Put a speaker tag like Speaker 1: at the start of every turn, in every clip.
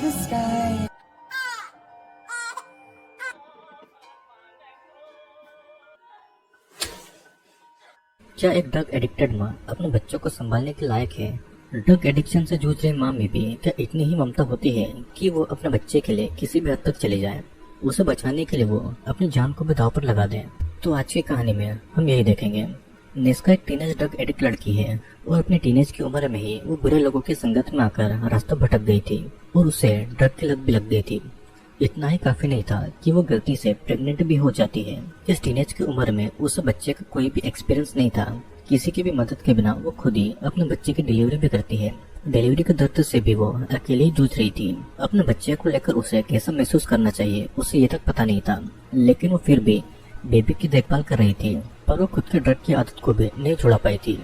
Speaker 1: the sky.
Speaker 2: क्या एक drug addicted माँ अपने बच्चों को संभालने के लायक है? ड्रग एडिक्शन से जूझ रही माँ में भी क्या इतनी ही ममता होती है कि वो अपने बच्चे के लिए किसी भी हद तक चले जाए, उसे बचाने के लिए वो अपनी जान को भी दांव पर लगा दें? तो आज की कहानी में हम यही देखेंगे। नेस्का एक टीनेज ड्रग एडिक्ट लड़की है और अपने टीनेज की उम्र में ही वो बुरे लोगों की संगत में आकर रास्ता भटक गई थी और उसे ड्रग की लत भी लग गई थी। इतना ही काफी नहीं था कि वो गलती से प्रेग्नेंट भी हो जाती है। इस टीनेज की उम्र में उस बच्चे का कोई भी एक्सपीरियंस नहीं था। किसी की भी मदद के बिना वो खुद ही अपने बच्चे की डिलीवरी भी करती है। डिलीवरी के दर्द से भी वो अकेले ही जूझ रही थी। अपने बच्चे को लेकर उसे कैसा महसूस करना चाहिए उसे ये तक पता नहीं था, लेकिन वो फिर भी बेबी की देखभाल कर रही थी। पर वो खुद के ड्रग की आदत को भी नहीं छुड़ा पाई थी।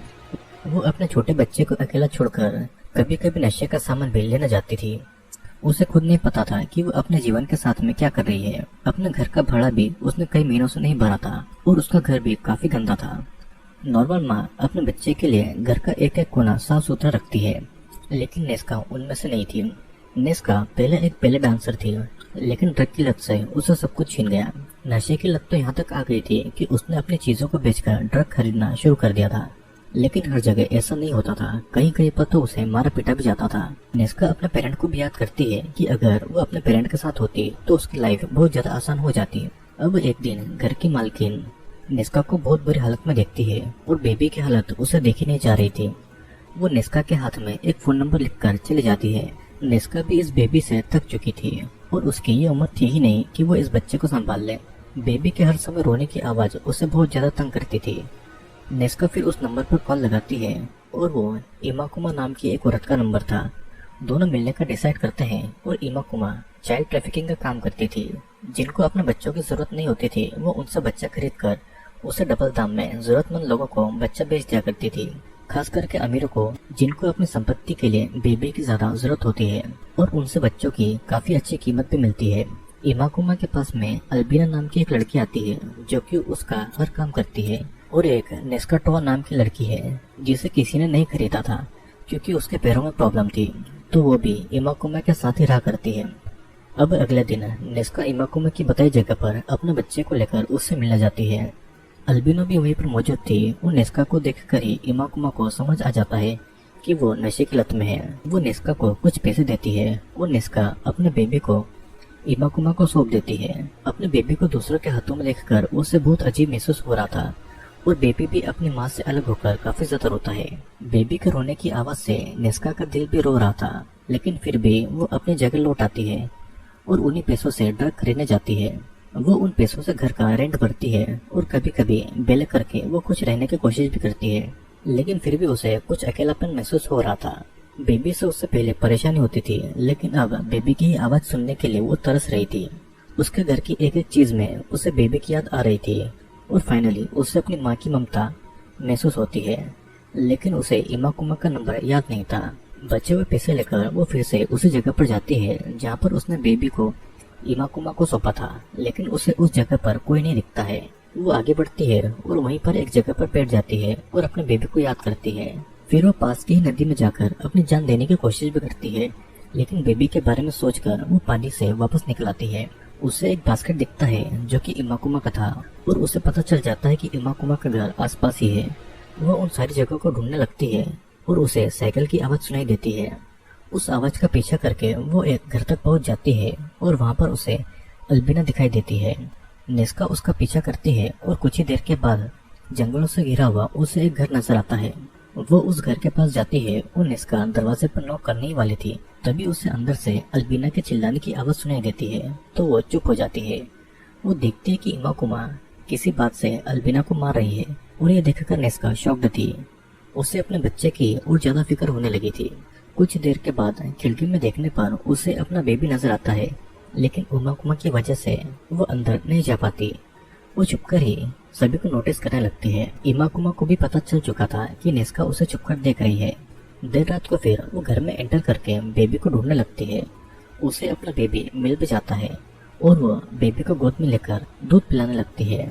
Speaker 2: वो अपने छोटे बच्चे को अकेला छोड़कर कभी कभी नशे का सामान भी लेने जाती थी। उसे खुद नहीं पता था कि वो अपने जीवन के साथ में क्या कर रही है। अपने घर का भाड़ा भी उसने कई महीनों से नहीं भरा था और उसका घर भी काफी गंदा था। नॉर्मल माँ अपने बच्चे के लिए घर का एक एक कोना साफ सुथरा रखती है, लेकिन नेस्का उनमें से नहीं थी। नेस्का पहले एक बैले डांसर थी, लेकिन ड्रग की लत से उसे सब कुछ छीन गया। नशे की लत तो यहाँ तक आ गई थी कि उसने अपनी चीजों को बेचकर ड्रग खरीदना शुरू कर दिया था। लेकिन हर जगह ऐसा नहीं होता था, कहीं कहीं पर तो उसे मारा पीटा भी जाता था। नेस्का अपने पेरेंट को भी याद करती है कि अगर वो अपने पेरेंट के साथ होती तो उसकी लाइफ बहुत ज्यादा आसान हो जाती। अब एक दिन घर की मालकिन नेस्का को बहुत बुरी हालत में देखती है और बेबी की हालत उसे देखी नहीं जा रही थी। वो नेस्का के हाथ में एक फोन नंबर लिखकर चली जाती है। नेस्का भी इस बेबी से थक चुकी थी और उसकी ये उम्र थी ही नहीं कि वो इस बच्चे को संभाल ले। बेबी के हर समय रोने की आवाज उसे बहुत ज्यादा तंग करती थी। नेस्का फिर उस नंबर पर कॉल लगाती है और वो इमाकुमा नाम की एक औरत का नंबर था। दोनों मिलने का डिसाइड करते हैं और इमाकुमा चाइल्ड ट्रैफिकिंग का काम करती थी। जिनको अपने बच्चों की जरूरत नहीं होती थी वो उनसे बच्चा खरीद कर उसे डबल दाम में जरूरतमंद लोगों को बच्चा बेच दिया करती थी, खास करके अमीरों को जिनको अपनी संपत्ति के लिए बेबी की ज्यादा जरूरत होती है और उनसे बच्चों की काफी अच्छी कीमत भी मिलती है। इमाकुमा के पास में अल्बीना नाम की एक लड़की आती है जो कि उसका हर काम करती है और एक नेस्का टोआ नाम की लड़की है जिसे किसी ने नहीं खरीदा था क्योंकि उसके पैरों में प्रॉब्लम थी, तो वो भी इमाकुमा के साथ ही रहा करती है। अब अगले दिन नेस्का इमाकुमा की बताई जगह पर अपने बच्चे को लेकर उससे मिलने जाती है। अल्बिनो भी वहीं पर मौजूद थी और नेस्का को देखकर ही इमाकुमा को समझ आ जाता है कि वो नशे की लत में है। वो नेस्का को कुछ पैसे देती है और नेस्का अपने बेबी को इमाकुमा को सौंप देती है। अपने बेबी को दूसरों के हाथों में देखकर उसे बहुत अजीब महसूस हो रहा था और बेबी भी अपनी माँ से अलग होकर काफी ज्यादा रोता है। बेबी के रोने की आवाज से नेस्का का दिल भी रो रहा था, लेकिन फिर भी वो अपनी जगह लौट आती है और उन्हीं पैसों से ड्रग खरीदने जाती है। वो उन पैसों से घर का रेंट भरती है और कभी कभी बेले करके वो कुछ रहने की कोशिश भी करती है, लेकिन फिर भी उसे कुछ अकेलापन महसूस हो रहा था। बेबी से उससे पहले परेशानी होती थी, लेकिन अब बेबी की आवाज सुनने के लिए वो तरस रही थी। उसके घर की एक एक चीज में उसे बेबी की याद आ रही थी और फाइनली उसे अपनी माँ की ममता महसूस होती है, लेकिन उसे इमाकुमा का नंबर याद नहीं था। बचे हुए पैसे लेकर वो फिर से उसी जगह पर जाती है जहाँ पर उसने बेबी को इमाकुमा को सौंपा था, लेकिन उसे उस जगह पर कोई नहीं दिखता है। वो आगे बढ़ती है और वहीं पर एक जगह पर बैठ जाती है और अपने बेबी को याद करती है। फिर वो पास की ही नदी में जाकर अपनी जान देने की कोशिश भी करती है, लेकिन बेबी के बारे में सोचकर वो पानी से वापस निकल आती है। उसे एक बास्केट दिखता है जो कि इमाकुमा का था और उसे पता चल जाता है कि इमाकुमा का घर आसपास ही है। वो उन सारी जगहों को ढूंढने लगती है और उसे साइकिल की आवाज सुनाई देती है। उस आवाज का पीछा करके वो एक घर तक पहुंच जाती है और वहां पर उसे अल्बिना दिखाई देती है। नेस्का उसका पीछा करती है और कुछ ही देर के बाद जंगलों से घिरा हुआ उसे एक घर नजर आता है। वो उस घर के पास जाती है और नेस्का दरवाजे पर नॉक करने ही वाली थी, तभी उसे अंदर से अल्बिना के चिल्लाने की आवाज सुनाई देती है, तो वो चुप हो जाती है। वो देखती है कि इमाकुमा किसी बात से अल्बिना को मार रही है और ये देखकर नेस्का शॉक्ड थी। उसे अपने बच्चे की और ज्यादा फिक्र होने लगी थी। कुछ देर के बाद खिड़की में देखने पर उसे अपना बेबी नजर आता है, लेकिन इमाकुमा की वजह से वो अंदर नहीं जा पाती। वो छुपकर ही सभी को नोटिस करने लगती है। इमाकुमा को भी पता चल चुका था कि नेस्का उसे छुपकर देख रही है। देर रात को फिर वो घर में एंटर करके बेबी को ढूंढने लगती है। उसे अपना बेबी मिल भी जाता है और वो बेबी को गोद में लेकर दूध पिलाने लगती है।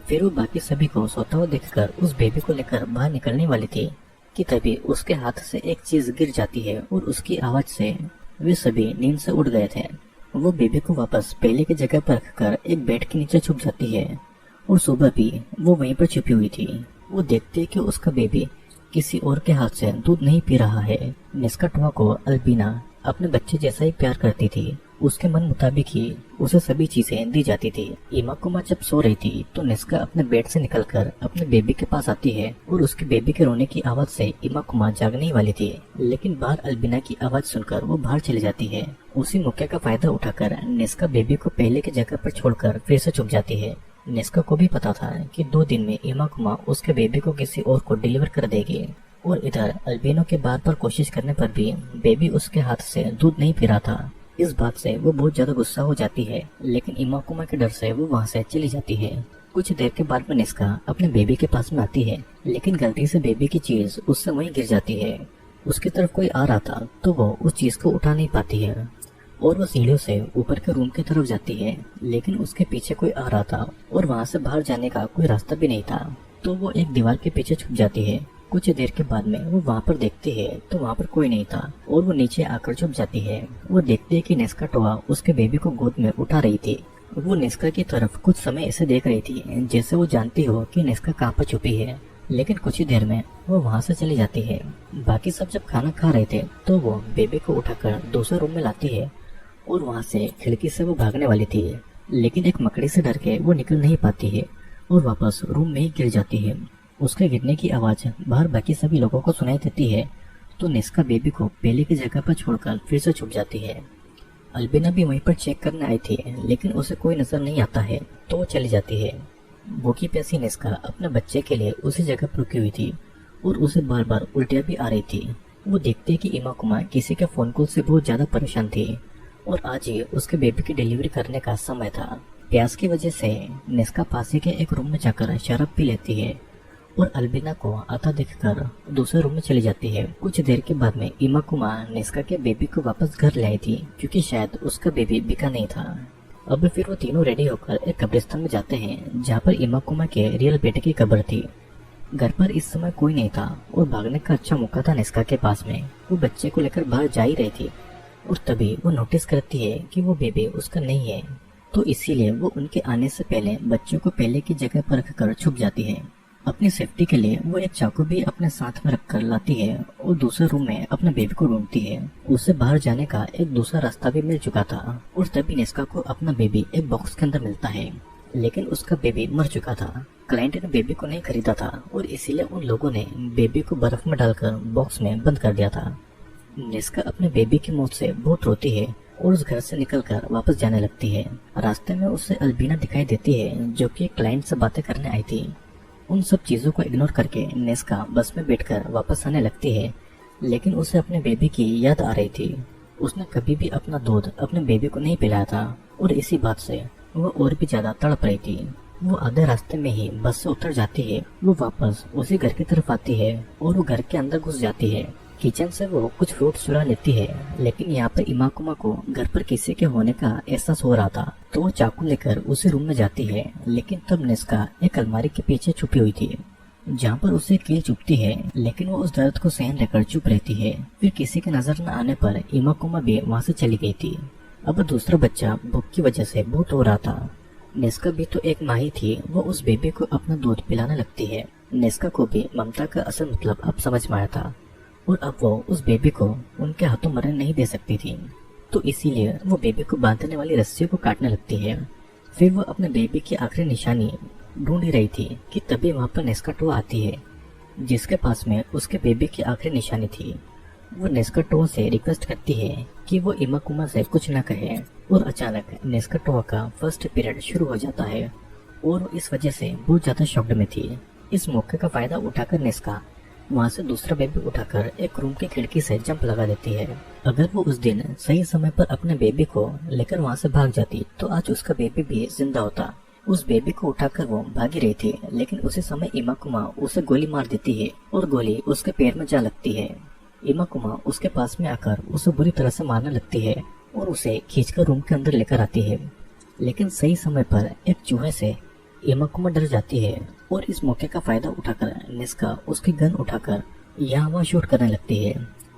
Speaker 2: फिर वो बाकी सभी को सोता हुआ देखकर उस बेबी को लेकर बाहर निकलने वाली थी कि तभी उसके हाथ से एक चीज गिर जाती है और उसकी आवाज से वे सभी नींद से उठ गए थे। वो बेबी को वापस पहले की जगह पर रखकर एक बेड के नीचे छुप जाती है और सुबह भी वो वहीं पर छुपी हुई थी। वो देखती है कि उसका बेबी किसी और के हाथ से दूध नहीं पी रहा है। निस्का टोआ को अल्बिना अपने बच्चे जैसा ही प्यार करती थी। उसके मन मुताबिक ही उसे सभी चीजें दी जाती थी। इमाकुमा जब सो रही थी तो निस्का अपने बेड से निकलकर अपने बेबी के पास आती है और उसके बेबी के रोने की आवाज से इमाकुमा जागने ही वाली थी, लेकिन बाहर अल्बिना की आवाज सुनकर वो बाहर चली जाती है। उसी मौके का फायदा उठाकर निस्का बेबी को पहले की जगह पर छोड़कर फिर से छुप जाती है। निस्का को भी पता था कि 2 दिन में इमाकुमा उसके बेबी को किसी और को डिलीवर कर देगी और इधर अल्बिनो के बार बार कोशिश करने पर भी बेबी उसके हाथ से दूध नहीं पी रहा था। इस बात से वो बहुत ज्यादा गुस्सा हो जाती है, लेकिन इमाकुमा के डर से वो वहाँ से चली जाती है। कुछ देर के बाद में निस्का अपने बेबी के पास में आती है, लेकिन गलती से बेबी की चीज उससे वहीं गिर जाती है। उसकी तरफ कोई आ रहा था तो वो उस चीज को उठा नहीं पाती है और वो सीढ़ियों से ऊपर के रूम की तरफ जाती है, लेकिन उसके पीछे कोई आ रहा था और वहाँ से बाहर जाने का कोई रास्ता भी नहीं था। तो वो एक दीवार के पीछे छुप जाती है। कुछ देर के बाद में वो वहाँ पर देखती है तो वहाँ पर कोई नहीं था और वो नीचे आकर छुप जाती है। वो देखती है कि निस्का टोआ उसके बेबी को गोद में उठा रही थी। वो निस्का की तरफ कुछ समय ऐसे देख रही थी जैसे वो जानती हो कि निस्का कहाँ पर छुपी है, लेकिन कुछ ही देर में वो वहाँ से चली जाती है। बाकी सब जब खाना खा रहे थे तो वो बेबी को उठाकर दूसरे रूम में लाती है और वहाँ से खिड़की से वो भागने वाली थी, लेकिन एक मकड़ी से डर के वो निकल नहीं पाती है और वापस रूम में ही गिर जाती है। उसके गिरने की आवाज बाहर बाकी सभी लोगों को सुनाई देती है तो निस्का बेबी को पहले की जगह पर छोड़कर फिर से छुप जाती है। अल्बिना भी वहीं पर चेक करने आई थी, लेकिन उसे कोई नजर नहीं आता है तो वो चली जाती है। भूखी प्यासी निस्का अपने बच्चे के लिए उसी जगह पर रुकी हुई थी और उसे बार बार उल्टियाँ भी आ रही थी। वो देखती है कि इमाकुमा किसी के फोन कॉल से बहुत ज्यादा परेशान थी और आज ही उसके बेबी की डिलीवरी करने का समय था। प्यास की वजह से निस्का पास के एक रूम में जाकर शराब पी लेती है और अल्बिना को आता देखकर दूसरे रूम में चली जाती है। कुछ देर के बाद में इमाकुमा निस्का के बेबी को वापस घर लाई थी क्योंकि शायद उसका बेबी बिका नहीं था। अब फिर वो तीनों रेडी होकर एक कब्रिस्तान में जाते हैं जहाँ पर इमाकुमा के रियल बेटे की कब्र थी। घर पर इस समय कोई नहीं था और भागने का अच्छा मौका था निस्का के पास में। वो बच्चे को लेकर बाहर जा ही रही थी और तभी वो नोटिस करती है कि वो बेबी उसका नहीं है, तो इसीलिए वो उनके आने से पहले बच्चों को पहले की जगह पर रखकर छुप जाती है। अपनी सेफ्टी के लिए वो एक चाकू भी अपने साथ में रखकर लाती है और दूसरे रूम में अपने बेबी को ढूंढती है। उसे बाहर जाने का एक दूसरा रास्ता भी मिल चुका था और तभी निस्का को अपना बेबी एक बॉक्स के अंदर मिलता है, लेकिन उसका बेबी मर चुका था। क्लाइंट ने बेबी को नहीं खरीदा था और इसीलिए उन लोगों ने बेबी को बर्फ में डालकर बॉक्स में बंद कर दिया था। निस्का अपने बेबी की मौत से बहुत रोती है और उस घर से निकलकर वापस जाने लगती है। रास्ते में उसे अल्बिना दिखाई देती है जो कि क्लाइंट से बातें करने आई थी। उन सब चीजों को इग्नोर करके निस्का बस में बैठकर वापस आने लगती है, लेकिन उसे अपने बेबी की याद आ रही थी। उसने कभी भी अपना दूध अपने बेबी को नहीं पिलाया था और इसी बात से वो और भी ज्यादा तड़प रही थी। वो आधे रास्ते में ही बस से उतर जाती है। वो वापस उसी घर की तरफ आती है और वो घर के अंदर घुस जाती है। किचन से वो कुछ फ्रूट चुरा लेती है, लेकिन यहाँ पर इमाकुमा को घर पर किसी के होने का एहसास हो रहा था तो वो चाकू लेकर उसी रूम में जाती है, लेकिन तब निस्का एक अलमारी के पीछे छुपी हुई थी जहाँ पर उसे कील चुभती है, लेकिन वो उस दर्द को सहन लेकर चुप रहती है। फिर किसी के नजर न आने पर इमाकुमा भी वहाँ से चली गई थी। अब दूसरा बच्चा भूख की वजह से बहुत रो रहा था। निस्का भी तो एक माँ ही थी, वो उस बेबी को अपना दूध पिलाने लगती है। निस्का को भी ममता का असल मतलब अब समझ में आया था और अब वो उस बेबी को उनके हाथों मरने नहीं दे सकती थी, तो इसीलिए वो बेबी को बांधने वाली रस्सियों को काटने लगती है। फिर वो अपने बेबी की आखिरी निशानी ढूंढ ही रही थी कि तभी वहाँ पर निस्का टोआ आती है जिसके पास में उसके बेबी की आखिरी निशानी थी। वो निस्का टोआ से रिक्वेस्ट करती है कि वो इमाकुमा से कुछ न कहे और अचानक निस्का टोआ का फर्स्ट पीरियड शुरू हो जाता है और वो इस वजह से बहुत ज्यादा शॉक्ड में थी। इस मौके का फायदा उठाकर निस्का वहाँ से दूसरा बेबी उठाकर एक रूम की खिड़की से जंप लगा देती है। अगर वो उस दिन सही समय पर अपने बेबी को लेकर वहाँ से भाग जाती तो आज उसका बेबी भी जिंदा होता। उस बेबी को उठाकर वो भागी रही थी, लेकिन उसी समय इमाकुमा उसे गोली मार देती है और गोली उसके पैर में जा लगती है। इमाकुमा उसके पास में आकर उसे बुरी तरह से मारने लगती है और उसे खींचकर रूम के अंदर लेकर आती है, लेकिन सही समय पर एक चूहे से इमाकुमा डर जाती है और इस मौके का फायदा उठाकर निस्का उसकी गन उठाकर यहाँ वहाँ शूट करने लगती है।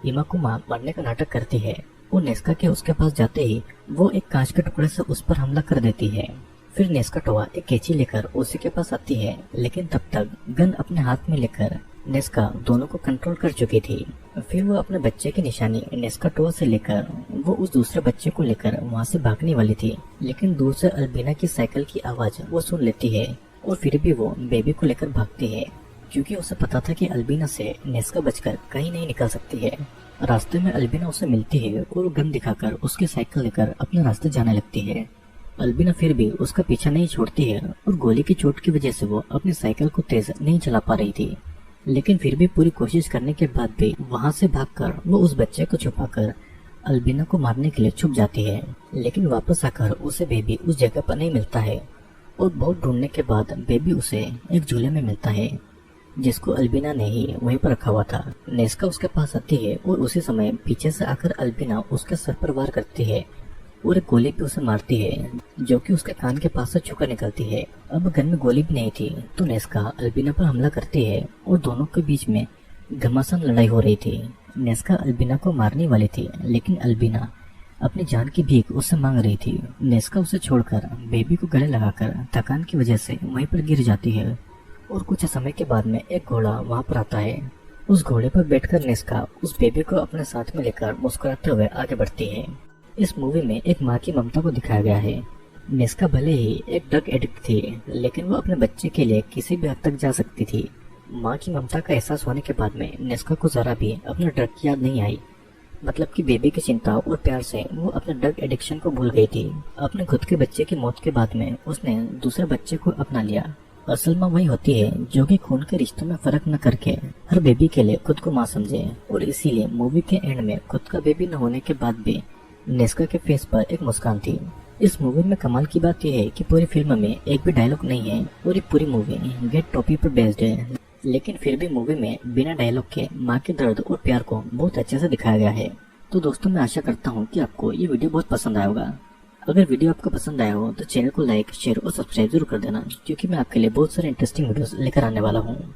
Speaker 2: इमाकुमा मरने का नाटक करती है वो नेस्का के उसके पास जाते ही वो एक कांच के टुकड़े से उस पर हमला कर देती है। फिर नेस्का टोआ एक कैंची लेकर उसी के पास आती है, लेकिन तब तक गन अपने हाथ में लेकर नेस्का दोनों को कंट्रोल कर चुकी थी। फिर वो अपने बच्चे की निशानी नेस्का टोआ से लेकर वो उस दूसरे बच्चे को लेकर वहाँ से भागने वाली थी, लेकिन दूर से अल्बिना की साइकिल की आवाज वो सुन लेती है और फिर भी वो बेबी को लेकर भागती है, क्योंकि उसे पता था कि अल्बिना से नेस्का बचकर कहीं नहीं निकल सकती है। रास्ते में अल्बिना उसे मिलती है और गन दिखाकर उसकी साइकिल लेकर अपने रास्ते जाने लगती है। अल्बिना फिर भी उसका पीछा नहीं छोड़ती है और गोली की चोट की वजह से वो अपनी साइकिल को तेज नहीं चला पा रही थी, लेकिन फिर भी पूरी कोशिश करने के बाद भी वहाँ से भागकर वो उस बच्चे को छुपाकर अल्बिना को मारने के लिए छुप जाती है। लेकिन वापस आकर उसे बेबी उस जगह पर नहीं मिलता है और बहुत ढूंढने के बाद बेबी उसे एक झूले में मिलता है, जिसको अल्बिना ने ही वहीं पर रखा हुआ था। नेस्का उसके पास आती है और उसी समय पीछे से आकर अल्बिना उसके सर पर वार करती है और एक गोली भी उसे मारती है, जो कि उसके कान के पास से छूकर निकलती है। अब गन में गोली भी नहीं थी तो नेस्का अल्बिना पर हमला करती है और दोनों के बीच में घमासान लड़ाई हो रही थी। नेस्का अल्बिना को मारने वाली थी, लेकिन अल्बिना अपनी जान की भीख उससे मांग रही थी। नेस्का उसे छोड़कर बेबी को गले लगाकर थकान की वजह से वहीं पर गिर जाती है और कुछ समय के बाद में एक घोड़ा वहाँ पर आता है। उस घोड़े पर बैठकर नेस्का उस बेबी को अपने साथ में लेकर मुस्कुराते हुए आगे बढ़ती है। इस मूवी में एक माँ की ममता को दिखाया गया है। नेस्का भले ही एक ड्रग एडिक्ट थी, लेकिन वो अपने बच्चे के लिए किसी भी हद तक जा सकती थी। माँ की ममता का एहसास होने के बाद में नेस्का को जरा भी अपने ड्रग की याद नहीं आई, मतलब कि बेबी की चिंता और प्यार से वो अपने ड्रग एडिक्शन को भूल गई थी। अपने खुद के बच्चे की मौत के बाद में उसने दूसरे बच्चे को अपना लिया। असल माँ वही होती है जो कि खून के रिश्तों में फर्क न करके हर बेबी के लिए खुद को माँ समझे, और इसीलिए मूवी के एंड में खुद का बेबी न होने के बाद भी नेस्का के फेस पर एक मुस्कान थी। इस मूवी में कमाल की बात यह है कि पूरी फिल्म में एक भी डायलॉग नहीं है और ये पूरी मूवी गेट टॉपिक पर बेस्ड है, लेकिन फिर भी मूवी में बिना डायलॉग के माँ के दर्द और प्यार को बहुत अच्छे से दिखाया गया है। तो दोस्तों, मैं आशा करता हूँ कि आपको ये वीडियो बहुत पसंद आया होगा। अगर वीडियो आपको पसंद आया हो तो चैनल को लाइक, शेयर और सब्सक्राइब जरूर कर देना, क्योंकि मैं आपके लिए बहुत सारे इंटरेस्टिंग वीडियोस लेकर आने वाला हूँ।